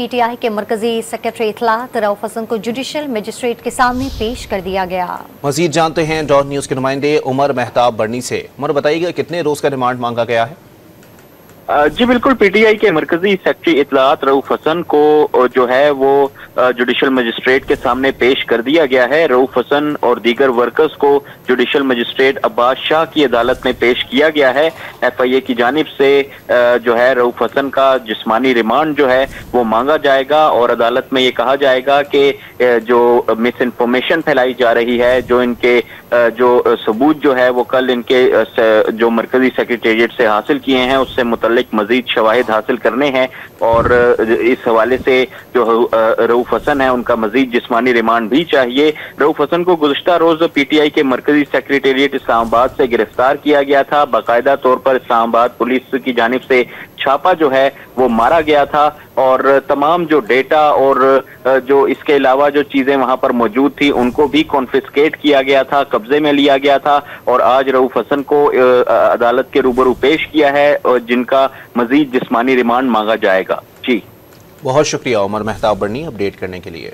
PTI के मरकजी secretary इत्तलात Rauf Hasan को जुडिशल मजिस्ट्रेट के सामने पेश कर दिया गया। मजीद जानते हैं डॉट न्यूज के नुमाइंदे उमर मेहताब बर्नी से। उमर, बताइएगा कितने रोज का रिमांड मांगा गया है? जी बिल्कुल, पीटीआई के मरकजी सेक्रेटरी इत्तलात रऊफ हसन को जो है वो जुडिशल मजिस्ट्रेट के सामने पेश कर दिया गया है। रऊफ हसन और दीगर वर्कर्स को जुडिशल मजिस्ट्रेट अब्बास शाह की अदालत में पेश किया गया है। एफआईए की जानिब से जो है रऊफ हसन का जिस्मानी रिमांड जो है वो मांगा जाएगा और अदालत में ये कहा जाएगा कि जो मिस इन्फॉर्मेशन फैलाई जा रही है, जो इनके जो सबूत जो है वो कल इनके जो मरकजी सेक्रेटेरिएट से हासिल किए हैं उससे मुतल्लिक मजीद शवाहिद हासिल करने हैं और इस हवाले से जो रऊफ हसन है उनका मजीद जिस्मानी रिमांड भी चाहिए। रऊफ हसन को गुज़श्ता रोज पीटीआई के मरकजी सेक्रेटेरिएट इस्लामाबाद से गिरफ्तार किया गया था। बाकायदा तौर पर इस्लामाबाद पुलिस की जानिब से छापा जो है वो मारा गया था और तमाम जो डेटा और जो इसके अलावा जो चीजें वहां पर मौजूद थी उनको भी कॉन्फिस्केट किया गया था, कब्जे में लिया गया था और आज रऊफ हसन को अदालत के रूबरू पेश किया है और जिनका मजीद जिस्मानी रिमांड मांगा जाएगा। जी बहुत शुक्रिया उमर मेहताब बर्नी अपडेट करने के लिए।